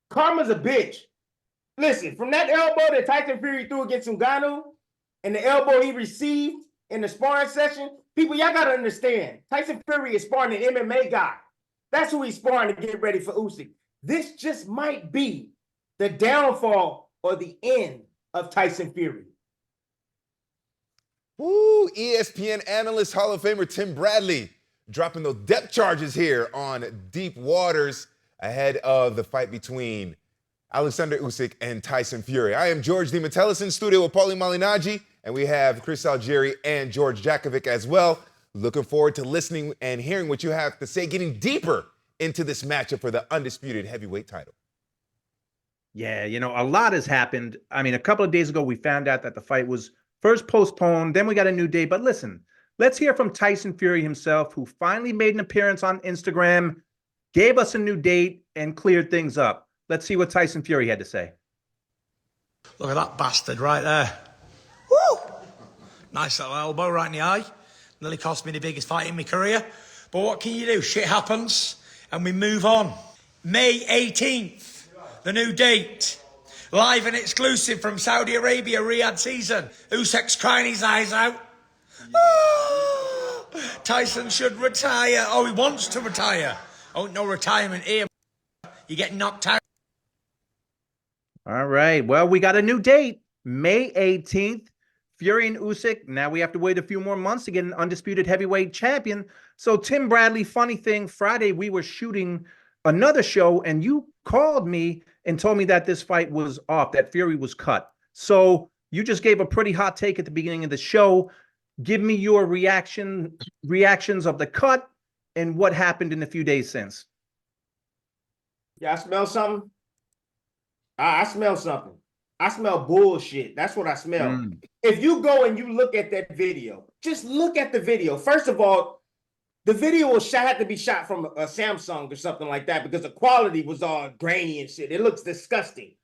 Karma's a bitch. Listen, from that elbow that Tyson Fury threw against Ngannou and the elbow he received in the sparring session, people, y'all got to understand, Tyson Fury is sparring an MMA guy. That's who he's sparring to get ready for Usyk. This just might be the downfall or the end of Tyson Fury. Woo, ESPN analyst, Hall of Famer Tim Bradley dropping those depth charges here on Deep Waters ahead of the fight between Alexander Usyk and Tyson Fury. I am George DiMattelis in studio with Paulie Malignaggi, and we have Chris Algieri and George Jakovic as well. Looking forward to listening and hearing what you have to say, getting deeper into this matchup for the undisputed heavyweight title. Yeah, you know, a lot has happened. I mean, a couple of days ago, we found out that the fight was first postponed, then we got a new date. But listen, let's hear from Tyson Fury himself, who finally made an appearance on Instagram, gave us a new date, and cleared things up. Let's see what Tyson Fury had to say. Look at that bastard right there. Woo! Nice little elbow right in the eye. Nearly cost me the biggest fight in my career. But what can you do? Shit happens, and we move on. May 18th, the new date. Live and exclusive from Saudi Arabia, Riyadh season. Usyk's crying his eyes out. Oh, Tyson should retire. Oh, he wants to retire. Oh, no retirement here. You get knocked out. All right. Well, we got a new date, May 18th. Fury and Usyk. Now we have to wait a few more months to get an undisputed heavyweight champion. So, Tim Bradley, funny thing, Friday we were shooting another show, and you called me and told me that this fight was off, that Fury was cut. So you just gave a pretty hot take at the beginning of the show. Give me your reactions of the cut and what happened in the few days since. Yeah, I smell something. I smell something. I smell bullshit. That's what I smell. If you go and you look at that video, just look at the video. First of all, the video had to be shot from a Samsung or something like that because the quality was all grainy and shit. It looks disgusting.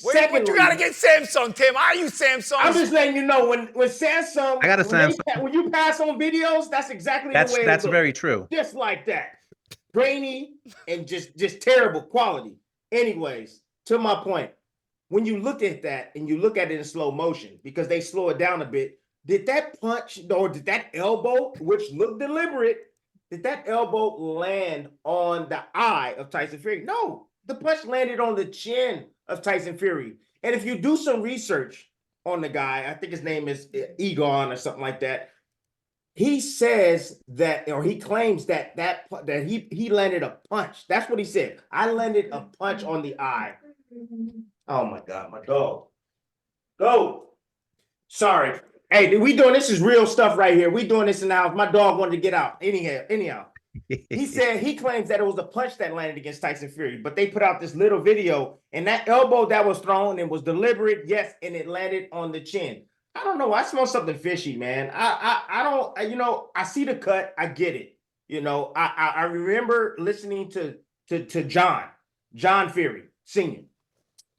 What you got against Samsung, Tim? I use Samsung. I'm just letting you know when Samsung. I got a Samsung. When you pass on videos, that's exactly the way it That's looks. very true. Just like that, grainy and just terrible quality. Anyways, to my point, when you look at that and you look at it in slow motion because they slow it down a bit, did that punch or did that elbow, which looked deliberate, did that elbow land on the eye of Tyson Fury? No, the punch landed on the chin of Tyson Fury. And if you do some research on the guy, I think his name is Egon or something like that, he says that, or he claims that he landed a punch. That's what he said. I landed a punch on the eye. Oh my God, my dog. Go. Sorry. Hey, we doing this is real stuff right here. We doing this in the house. My dog wanted to get out. Anyhow. He said he claims that it was a punch that landed against Tyson Fury, but they put out this little video, and that elbow that was thrown and was deliberate, yes, and it landed on the chin. I don't know. I smell something fishy, man. I don't. You know, I see the cut. I get it. You know, I remember listening to John Fury Sr.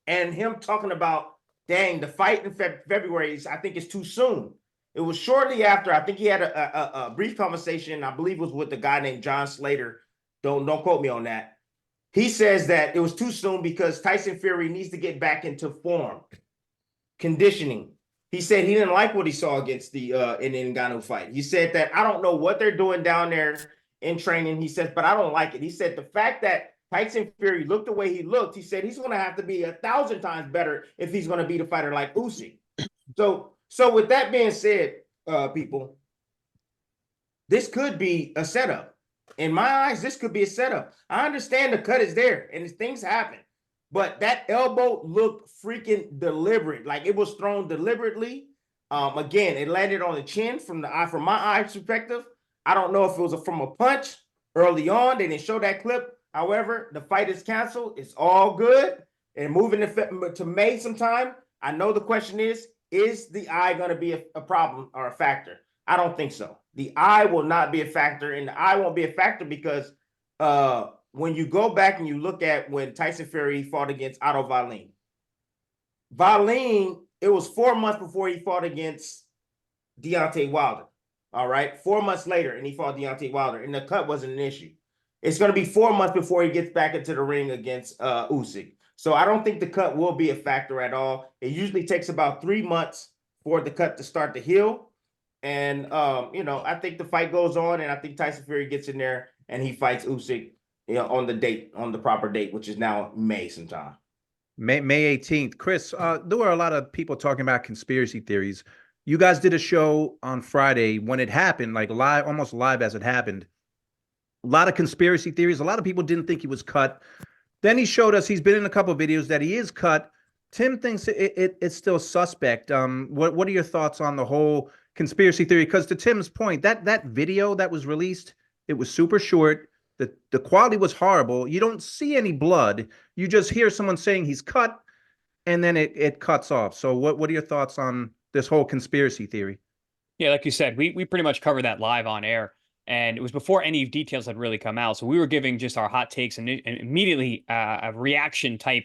and him talking about, dang, the fight in February, I think it's too soon. It was shortly after, I think he had a brief conversation, I believe it was with a guy named John Slater. Don't quote me on that. He says that it was too soon because Tyson Fury needs to get back into form, conditioning. He said he didn't like what he saw against the in the Ngannou fight. He said that, I don't know what they're doing down there in training. He says, but I don't like it. He said the fact that Tyson Fury looked the way he looked, he said he's going to have to be 1,000 times better if he's going to beat a fighter like Usyk. So with that being said, people, this could be a setup. In my eyes, this could be a setup. I understand the cut is there and things happen, but that elbow looked freaking deliberate. Like it was thrown deliberately. Again, it landed on the chin from my eye perspective. I don't know if it was from a punch early on. They didn't show that clip. However, the fight is canceled. It's all good. And moving to May sometime, I know the question is the eye going to be a problem or a factor? I don't think so. The eye will not be a factor, and the eye won't be a factor because when you go back and you look at when Tyson Fury fought against Otto Wallin, it was 4 months before he fought against Deontay Wilder. All right, 4 months later, and he fought Deontay Wilder, and the cut wasn't an issue. It's going to be 4 months before he gets back into the ring against Usyk. So I don't think the cut will be a factor at all. It usually takes about 3 months for the cut to start to heal. And, I think the fight goes on, and I think Tyson Fury gets in there and he fights Usyk, on the proper date, which is now May sometime. May 18th. Chris, there were a lot of people talking about conspiracy theories. You guys did a show on Friday when it happened, like live, almost live as it happened. A lot of conspiracy theories. A lot of people didn't think he was cut. Then he showed us, he's been in a couple of videos, that he is cut. Tim thinks it's still suspect. What are your thoughts on the whole conspiracy theory? Because to Tim's point, that video that was released, it was super short. The quality was horrible. You don't see any blood. You just hear someone saying he's cut, and then it cuts off. So what are your thoughts on this whole conspiracy theory? Yeah, like you said, we pretty much covered that live on air. And it was before any details had really come out. So we were giving just our hot takes and immediately a reaction type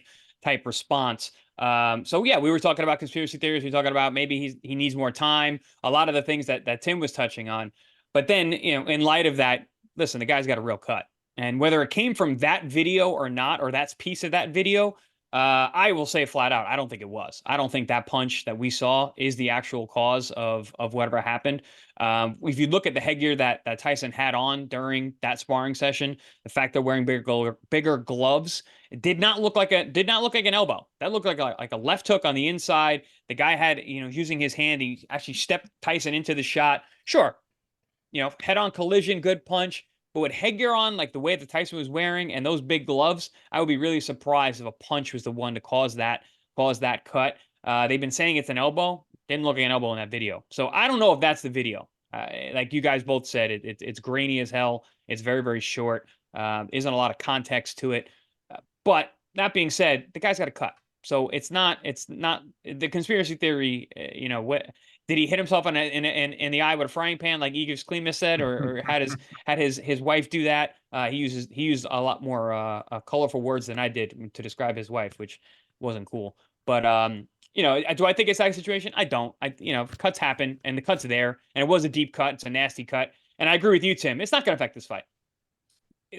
response. So yeah, we were talking about conspiracy theories. We were talking about maybe he needs more time. A lot of the things that Tim was touching on. But then, in light of that, listen, the guy's got a real cut. And whether it came from that video or not, or that's piece of that video, I will say flat out, I don't think it was. I don't think that punch that we saw is the actual cause of whatever happened. If you look at the headgear that Tyson had on during that sparring session, the fact they're wearing bigger gloves, it did not look like an elbow. That looked like a left hook on the inside. The guy had, using his hand, he actually stepped Tyson into the shot. Sure, head-on collision, good punch. But with headgear on, like the way that Tyson was wearing and those big gloves, I would be really surprised if a punch was the one to cause that cut. They've been saying it's an elbow. Didn't look like an elbow in that video. So I don't know if that's the video. Like you guys both said, it's grainy as hell. It's very, very short. Isn't a lot of context to it. But that being said, the guy's got a cut. So it's not the conspiracy theory, what did he hit himself in the eye with a frying pan like Igor Klimas said, or had his wife do that? He used a lot more colorful words than I did to describe his wife, which wasn't cool. But do I think it's that situation? I don't. Cuts happen, and the cut's there, and it was a deep cut. It's a nasty cut, and I agree with you, Tim. It's not going to affect this fight.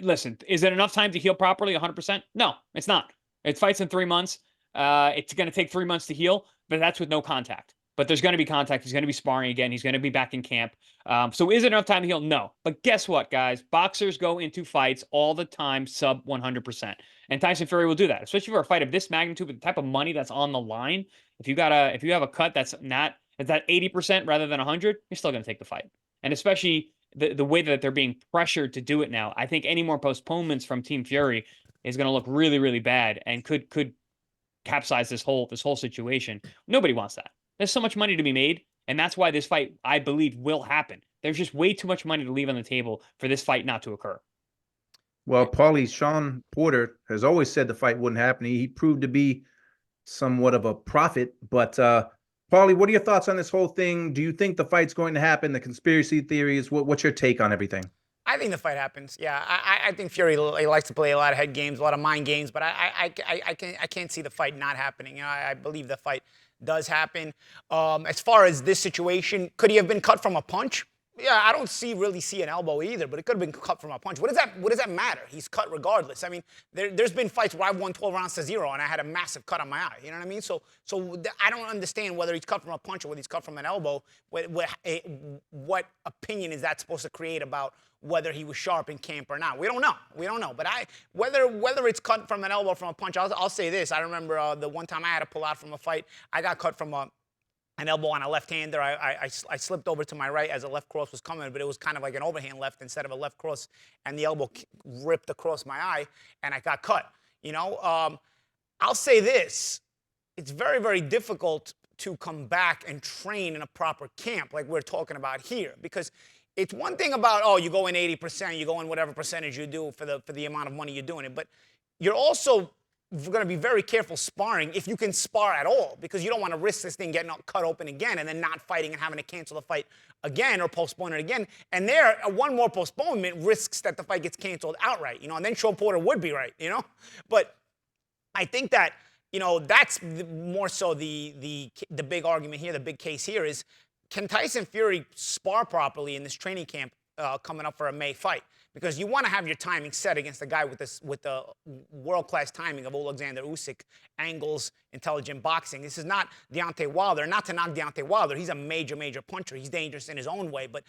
Listen, is it enough time to heal properly? 100%? No, it's not. It fights in 3 months. It's going to take 3 months to heal, but that's with no contact. But there's going to be contact. He's going to be sparring again. He's going to be back in camp. So is it enough time to heal? No. But guess what, guys? Boxers go into fights all the time sub 100%. And Tyson Fury will do that, especially for a fight of this magnitude with the type of money that's on the line. If you have a cut that's at 80% rather than 100, you're still going to take the fight. And especially the way that they're being pressured to do it now, I think any more postponements from Team Fury is going to look really, really bad and could capsize this whole situation. Nobody wants that. There's so much money to be made, and that's why this fight, I believe, will happen. There's just way too much money to leave on the table for this fight not to occur. Well, Paulie, Sean Porter has always said the fight wouldn't happen. He proved to be somewhat of a prophet. But Paulie, what are your thoughts on this whole thing? Do you think the fight's going to happen? The conspiracy theories? What's your take on everything? I think the fight happens. Yeah, I think Fury likes to play a lot of head games, a lot of mind games, but I can't see the fight not happening. I believe the fight does happen. As far as this situation, could he have been cut from a punch? Yeah, I don't really see an elbow either, but it could have been cut from a punch. What does that matter? He's cut regardless. I mean, there's been fights where I've won 12 rounds to 0 and I had a massive cut on my eye. You know what I mean? So I don't understand whether he's cut from a punch or whether he's cut from an elbow. What opinion is that supposed to create about whether he was sharp in camp or not? We don't know. But whether it's cut from an elbow or from a punch, I'll say this. I remember the one time I had to pull out from a fight, I got cut from an elbow on a left-hander. I slipped over to my right as a left cross was coming, but it was kind of like an overhand left instead of a left cross, and the elbow ripped across my eye, and I got cut. I'll say this. It's very, very difficult to come back and train in a proper camp like we're talking about here, because it's one thing about, you go in 80%, you go in whatever percentage you do for the amount of money you're doing it, but you're also going to be very careful sparring if you can spar at all, because you don't want to risk this thing getting cut open again and then not fighting and having to cancel the fight again or postpone it again. And there, one more postponement risks that the fight gets canceled outright, and then Sean Porter would be right, But I think that, that's more so the big argument here, the big case here is, can Tyson Fury spar properly in this training camp coming up for a May fight? because you want to have your timing set against the guy with the world-class timing of Alexander Usyk, angles, intelligent boxing. This is not Deontay Wilder. Not to knock Deontay Wilder. He's a major, major puncher. He's dangerous in his own way. But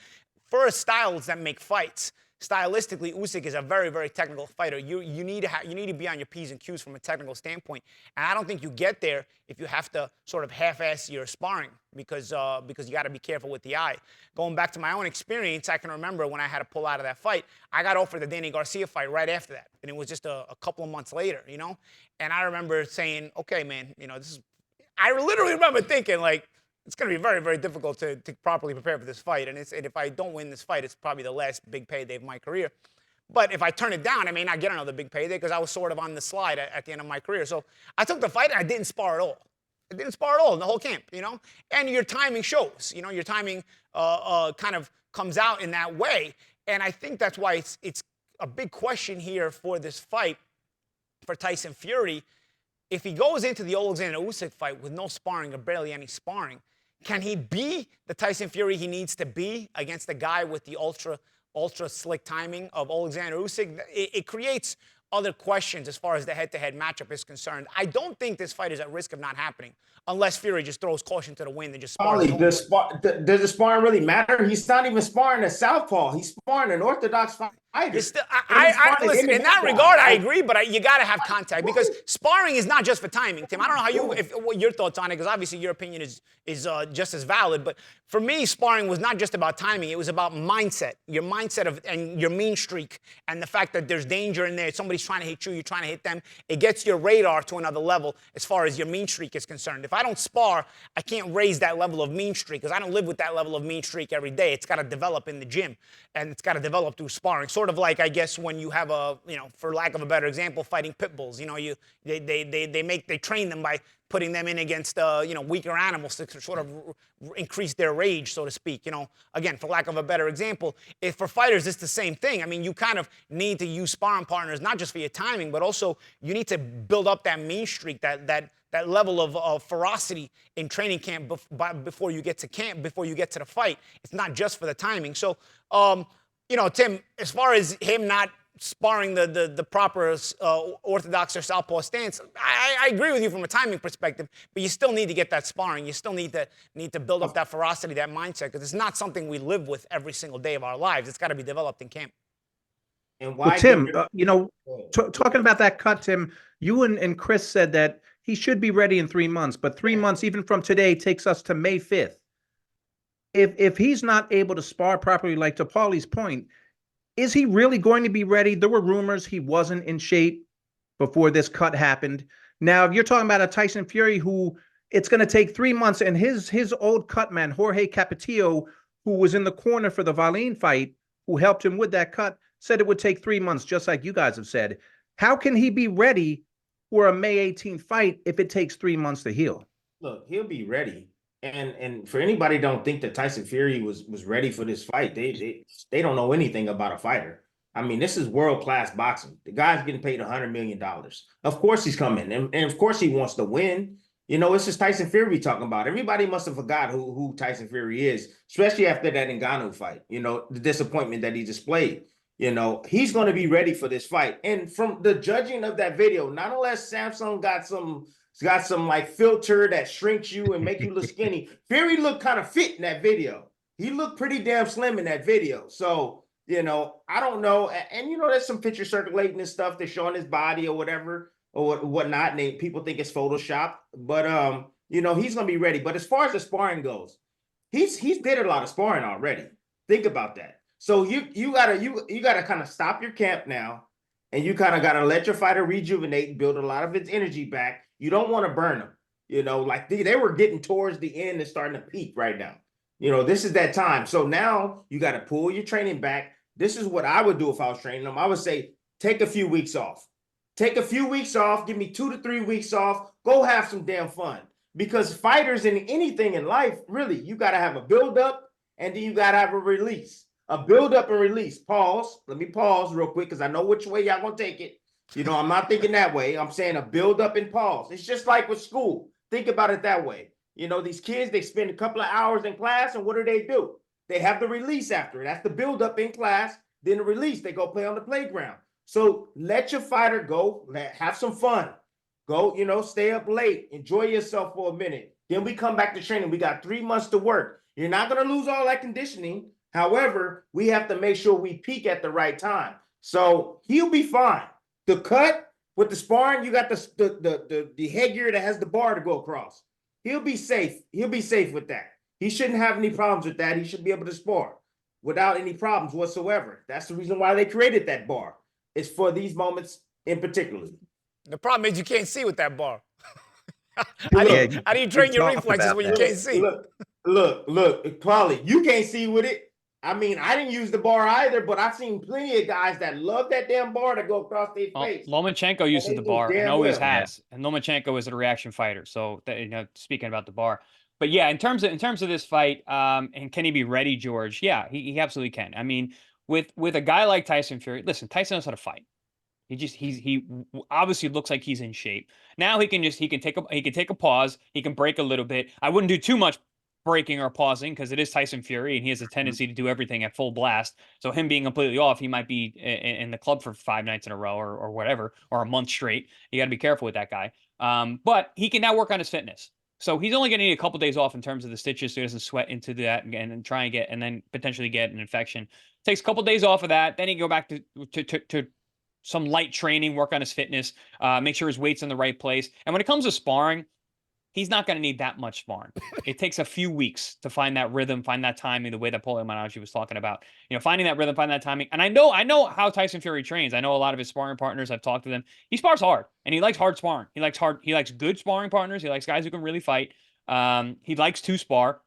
for styles that make fights, stylistically, Usyk is a very, very technical fighter. You need to be on your P's and Q's from a technical standpoint. And I don't think you get there if you have to sort of half-ass your sparring because you got to be careful with the eye. Going back to my own experience, I can remember when I had to pull out of that fight, I got offered the Danny Garcia fight right after that. And it was just a couple of months later, you know? And I remember saying, okay, man, you know, I literally remember thinking, like, it's going to be very, very difficult to properly prepare for this fight. And if I don't win this fight, it's probably the last big payday of my career. But if I turn it down, I may not get another big payday because I was sort of on the slide at the end of my career. So I took the fight and I didn't spar at all. I didn't spar at all in the whole camp, you know? And your timing shows, you know, your timing kind of comes out in that way. And I think that's why it's a big question here for this fight for Tyson Fury. If he goes into the Alexander Usyk fight with no sparring or barely any sparring, can he be the Tyson Fury he needs to be against a guy with the ultra slick timing of Alexander Usyk? It creates other questions as far as the head-to-head matchup is concerned. I don't think this fight is at risk of not happening unless Fury just throws caution to the wind and just spars. Does the sparring really matter? He's not even sparring a southpaw. He's sparring an orthodox fighter. Listen, in that regard, I agree, but you got to have contact because sparring is not just for timing, Tim. I don't know what your thoughts on it, because obviously your opinion is just as valid. But for me, sparring was not just about timing; it was about mindset, your mindset and your mean streak, and the fact that there's danger in there. Somebody's trying to hit you, you're trying to hit them. It gets your radar to another level as far as your mean streak is concerned. If I don't spar, I can't raise that level of mean streak because I don't live with that level of mean streak every day. It's got to develop in the gym, and it's got to develop through sparring. Sort of like, I guess, when you have for lack of a better example, fighting pit bulls. You know, they train them by putting them in against weaker animals to sort of increase their rage, so to speak. You know, again, for lack of a better example, if for fighters it's the same thing. I mean, you kind of need to use sparring partners not just for your timing, but also you need to build up that mean streak, that level of ferocity in training camp before you get to camp, before you get to the fight. It's not just for the timing. So, Tim, as far as him not sparring the proper orthodox or southpaw stance, I agree with you from a timing perspective, but you still need to get that sparring. You still need to build up that ferocity, that mindset, because it's not something we live with every single day of our lives. It's got to be developed in camp. And why, well, Tim, talking about that cut, Tim, you and Chris said that he should be ready in 3 months, but 3 months even from today takes us to May 5th. If he's not able to spar properly, like to Paulie's point, is he really going to be ready? There were rumors he wasn't in shape before this cut happened. Now, if you're talking about a Tyson Fury who it's going to take 3 months, and his old cut man, Jorge Capetillo, who was in the corner for the Valine fight, who helped him with that cut, said it would take 3 months, just like you guys have said. How can he be ready for a May 18th fight if it takes 3 months to heal? Look, he'll be ready. And for anybody who don't think that Tyson Fury was ready for this fight, they don't know anything about a fighter. I mean, this is world-class boxing. The guy's getting paid $100 million. Of course he's coming, and of course he wants to win. You know, it's just Tyson Fury we're talking about. Everybody must have forgot who Tyson Fury is, especially after that Ngannou fight, you know, the disappointment that he displayed. You know, he's going to be ready for this fight. And from the judging of that video, not unless Samsung got some like filter that shrinks you and make you look skinny. Fury looked kind of fit in that video. He looked pretty damn slim in that video. So, you know, I don't know. And you know, there's some pictures circulating and stuff that's showing his body or whatever or whatnot. And people think it's Photoshop. But you know, he's gonna be ready. But as far as the sparring goes, he's did a lot of sparring already. Think about that. So you gotta kind of stop your camp now, and you kind of gotta let your fighter rejuvenate and build a lot of its energy back. You don't want to burn them, you know, like they were getting towards the end and starting to peak right now. You know, this is that time. So now you got to pull your training back. This is what I would do if I was training them. I would say, take a few weeks off. Take a few weeks off. Give me 2 to 3 weeks off. Go have some damn fun. Because fighters in anything in life, really, you got to have a build-up and then you got to have a release. A build-up and release. Pause. Let me pause real quick because I know which way y'all going to take it. You know, I'm not thinking that way. I'm saying a build up and pause. It's just like with school. Think about it that way. You know, these kids, they spend a couple of hours in class, and what do? They have the release after. That's the build up in class. Then the release, they go play on the playground. So let your fighter go, have some fun. Go, stay up late, enjoy yourself for a minute. Then we come back to training. We got 3 months to work. You're not going to lose all that conditioning. However, we have to make sure we peak at the right time. So he'll be fine. The cut with the sparring, you got the headgear that has the bar to go across. He'll be safe. He'll be safe with that. He shouldn't have any problems with that. He should be able to spar without any problems whatsoever. That's the reason why they created that bar. It's for these moments in particular. The problem is you can't see with that bar. How do you train your reflexes when you can't see? Look, Paulie, you can't see with it. I mean, I didn't use the bar either, but I've seen plenty of guys that love that damn bar to go across their face. Lomachenko uses the bar and always has. And Lomachenko is a reaction fighter. So, speaking about the bar. But yeah, in terms of this fight, and can he be ready, George? Yeah, he absolutely can. I mean, with a guy like Tyson Fury, listen, Tyson knows how to fight. He obviously looks like he's in shape. Now he can take a pause. He can break a little bit. I wouldn't do too much breaking or pausing because it is Tyson Fury and he has a tendency to do everything at full blast. So him being completely off, he might be in the club for 5 nights in a row or whatever, or a month straight. You got to be careful with that guy. But he can now work on his fitness. So he's only going to need a couple days off in terms of the stitches so he doesn't sweat into that and try and then potentially get an infection. Takes a couple days off of that. Then he can go back to some light training, work on his fitness, make sure his weight's in the right place. And when it comes to sparring, he's not going to need that much sparring. It takes a few weeks to find that rhythm, find that timing, the way that Paulie Malignaggi was talking about. Finding that rhythm, finding that timing. And I know how Tyson Fury trains. I know a lot of his sparring partners. I've talked to them. He spars hard, and he likes hard sparring. He likes good sparring partners. He likes guys who can really fight. He likes to spar.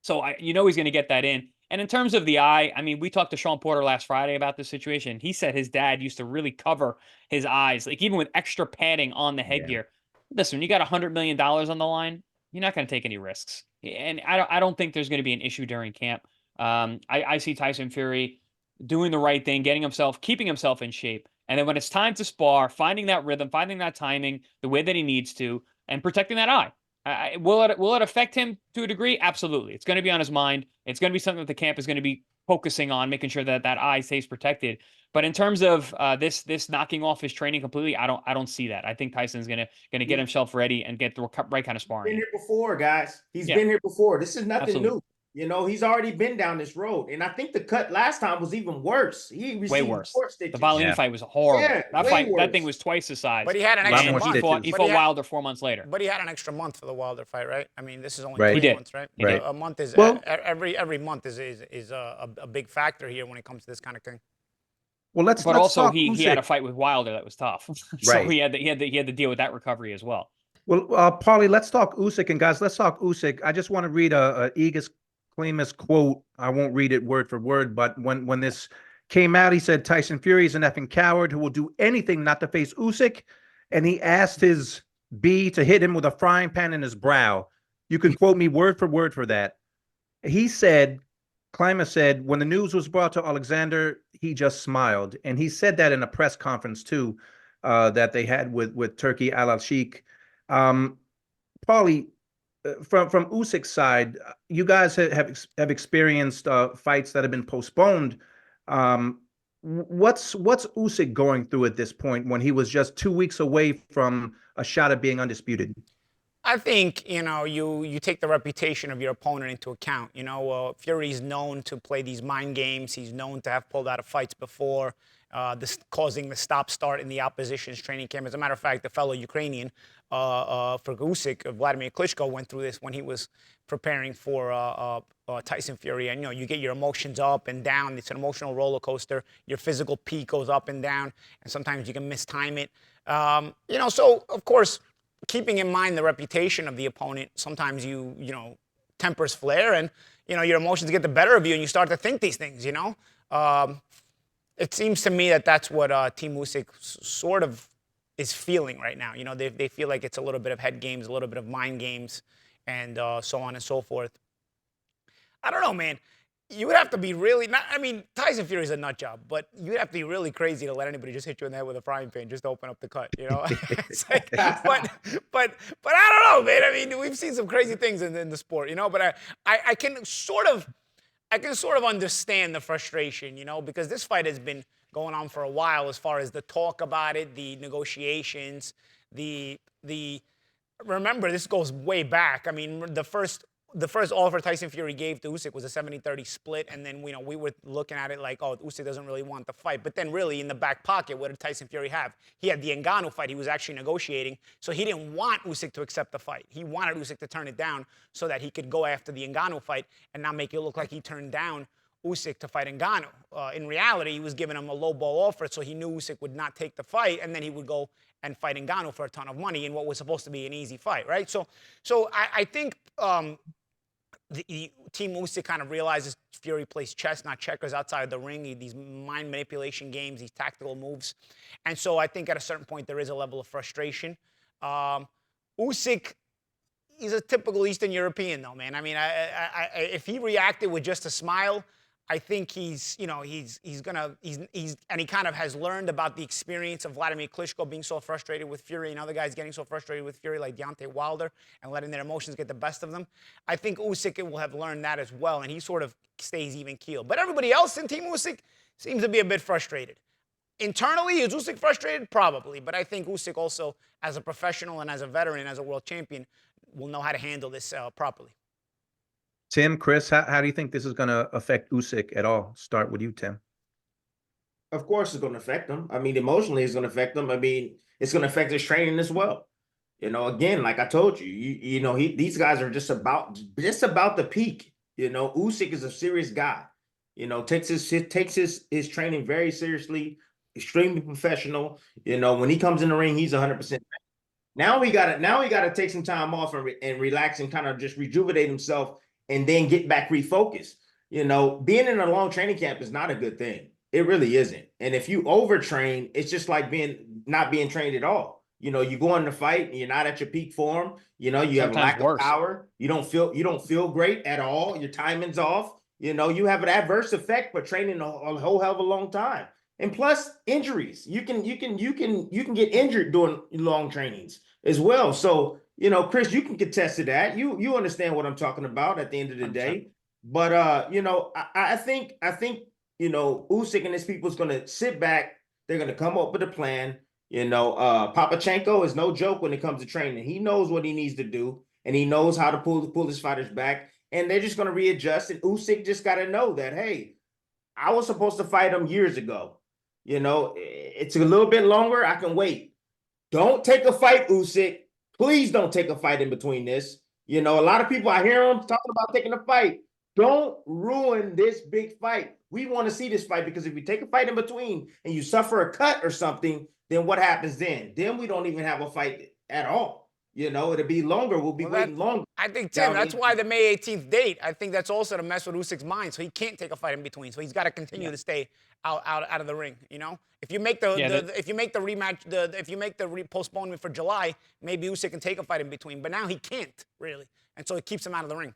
So he's going to get that in. And in terms of the eye, I mean, we talked to Sean Porter last Friday about this situation. He said his dad used to really cover his eyes, like even with extra padding on the headgear. Yeah. Listen, when you got $100 million on the line, you're not going to take any risks. And I don't think there's going to be an issue during camp. I see Tyson Fury doing the right thing, keeping himself in shape. And then when it's time to spar, finding that rhythm, finding that timing, the way that he needs to, and protecting that eye. Will it affect him to a degree? Absolutely. It's going to be on his mind. It's going to be something that the camp is going to be focusing on, making sure that eye stays protected. But in terms of this knocking off his training completely, I don't see that. I think Tyson's going to get himself ready and get the right kind of sparring. Been here before, guys. He's been here before. This is nothing new. He's already been down this road. And I think the cut last time was even worse. He received way worse. The Valley fight was horrible. Yeah, that thing was twice the size. But he had an extra month. He fought Wilder 4 months later. But he had an extra month for the Wilder fight, right? I mean, this is only 3 months, right? Right. A month is every month is a big factor here when it comes to this kind of thing. Well, let's also talk he had a fight with Wilder that was tough. So he had to deal with that recovery as well. Well, Paulie, let's talk Usyk, and guys, let's talk Usyk. I just want to read a Egis Klimas quote. I won't read it word for word, but when this came out, he said Tyson Fury is an effing coward who will do anything not to face Usyk, and he asked his B to hit him with a frying pan in his brow. You can quote me word for word for that. He said, Klimas said, when the news was brought to Alexander, he just smiled, and he said that in a press conference too, that they had with Turkey Al-Sheikh. Paulie, from Usyk's side, you guys have experienced fights that have been postponed. What's Usyk going through at this point when he was just 2 weeks away from a shot at being undisputed? I think, you take the reputation of your opponent into account. Fury's known to play these mind games. He's known to have pulled out of fights before, causing the stop-start in the opposition's training camp. As a matter of fact, the fellow Ukrainian, for Usyk, Vladimir Klitschko, went through this when he was preparing for Tyson Fury. And, you get your emotions up and down. It's an emotional roller coaster. Your physical peak goes up and down, and sometimes you can mistime it. So, of course, keeping in mind the reputation of the opponent, sometimes tempers flare and, your emotions get the better of you and you start to think these things, It seems to me that that's what Team Usyk sort of is feeling right now. They feel like it's a little bit of head games, a little bit of mind games, and so on and so forth. I don't know, man. You would have to be really Tyson Fury's a nut job, but you'd have to be really crazy to let anybody just hit you in the head with a frying pan just to open up the cut, but I don't know, man. I mean, we've seen some crazy things in the sport, but I I can sort of understand the frustration, because this fight has been going on for a while as far as the talk about it, the negotiations, remember, this goes way back. I mean, the first offer Tyson Fury gave to Usyk was a 70-30 split, and then we were looking at it like, oh, Usyk doesn't really want the fight. But then really in the back pocket, what did Tyson Fury have? He had the Ngannou fight he was actually negotiating, so he didn't want Usyk to accept the fight. He wanted Usyk to turn it down so that he could go after the Ngannou fight and not make it look like he turned down Usyk to fight Ngannou. In reality, he was giving him a low ball offer, so he knew Usyk would not take the fight, and then he would go and fight Ngannou for a ton of money in what was supposed to be an easy fight, right? So I think the Team Usyk kind of realizes Fury plays chess, not checkers outside the ring, these mind manipulation games, these tactical moves. And so I think at a certain point there is a level of frustration. Usyk, he's a typical Eastern European though, man. I mean, if he reacted with just a smile, I think and he kind of has learned about the experience of Vladimir Klitschko being so frustrated with Fury and other guys getting so frustrated with Fury like Deontay Wilder and letting their emotions get the best of them. I think Usyk will have learned that as well, and he sort of stays even keeled. But everybody else in Team Usyk seems to be a bit frustrated. Internally, is Usyk frustrated? Probably. But I think Usyk also, as a professional and as a veteran, as a world champion, will know how to handle this properly. Tim, Chris, how do you think this is going to affect Usyk at all? Start with you, Tim. Of course, it's going to affect him. I mean, emotionally, it's going to affect him. I mean, it's going to affect his training as well. Again, like I told you, these guys are just about the peak. Usyk is a serious guy. Takes his training very seriously, extremely professional. When he comes in the ring, he's 100%. Now we got to take some time off and relax and kind of just rejuvenate himself and then get back refocused. Being in a long training camp is not a good thing. It really isn't. And if you overtrain, it's just like not being trained at all. You go in the fight and you're not at your peak form. You have a lack of power. You don't feel great at all. Your timing's off. You have an adverse effect for training a whole hell of a long time. And plus injuries. You can get injured during long trainings as well. So, Chris, you can contest to that. You understand what I'm talking about at the end of the day. But I think Usyk and his people is going to sit back. They're going to come up with a plan. Papachenko is no joke when it comes to training. He knows what he needs to do, and he knows how to pull his fighters back. And they're just going to readjust. And Usyk just got to know that, hey, I was supposed to fight him years ago. It's a little bit longer. I can wait. Don't take a fight, Usyk. Please don't take a fight in between this. A lot of people, I hear them talking about taking a fight. Don't ruin this big fight. We want to see this fight because if you take a fight in between and you suffer a cut or something, then what happens then? Then we don't even have a fight at all. It'll be longer. We'll be waiting longer. I think, Tim, that's why the May 18th date, I think that's also to mess with Usyk's mind. So he can't take a fight in between. So he's got to continue to stay out of the ring, If you make the postponement for July, maybe Usyk can take a fight in between. But now he can't, really. And so it keeps him out of the ring.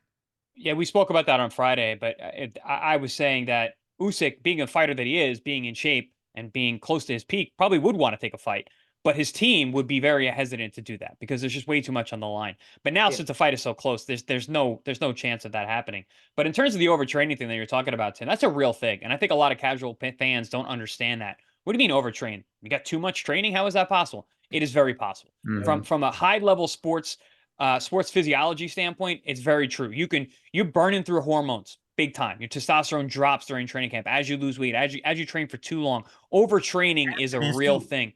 Yeah, we spoke about that on Friday, but I was saying that Usyk, being a fighter that he is, being in shape and being close to his peak, probably would want to take a fight. But his team would be very hesitant to do that because there's just way too much on the line. But now, since the fight is so close, there's no chance of that happening. But in terms of the overtraining thing that you're talking about, Tim, that's a real thing. And I think a lot of casual fans don't understand that. What do you mean overtrain? You got too much training? How is that possible? It is very possible. Mm-hmm. From a high level sports physiology standpoint, it's very true. You're burning through hormones big time. Your testosterone drops during training camp as you lose weight, as you train for too long. Overtraining is a real thing.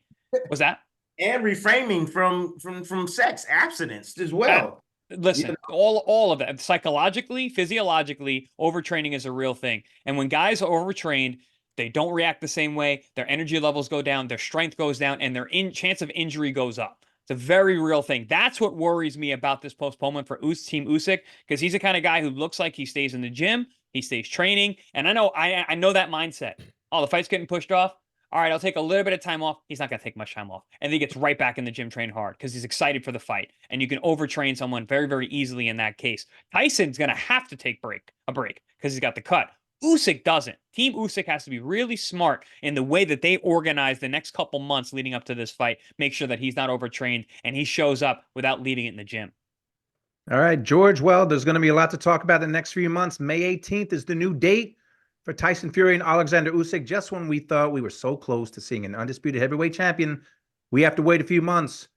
Was that? And reframing from sex abstinence as well. Listen, all of that, psychologically, physiologically, overtraining is a real thing. And when guys are overtrained, they don't react the same way. Their energy levels go down, their strength goes down, and their chance of injury goes up. It's a very real thing. That's what worries me about this postponement for Team Usyk, because he's the kind of guy who looks like he stays in the gym, he stays training, and I know that mindset. Oh, the fight's getting pushed off. All right, I'll take a little bit of time off. He's not going to take much time off. And then he gets right back in the gym, train hard because he's excited for the fight. And you can overtrain someone very, very easily in that case. Tyson's going to have to take a break because he's got the cut. Usyk doesn't. Team Usyk has to be really smart in the way that they organize the next couple months leading up to this fight. Make sure that he's not overtrained and he shows up without leaving it in the gym. All right, George. Well, there's going to be a lot to talk about in the next few months. May 18th is the new date for Tyson Fury and Alexander Usyk. Just when we thought we were so close to seeing an undisputed heavyweight champion, we have to wait a few months.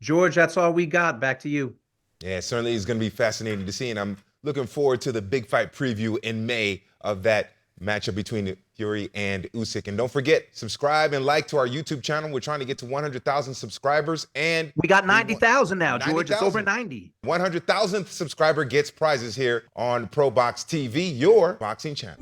George, that's all we got. Back to you. Yeah, it certainly is going to be fascinating to see, and I'm looking forward to the big fight preview in May of that matchup between Fury and Usyk. And don't forget, subscribe and like to our YouTube channel. We're trying to get to 100,000 subscribers, and We got 90,000 now, George. It's 90,000. over 90. 100,000th subscriber gets prizes here on ProBox TV, your boxing channel.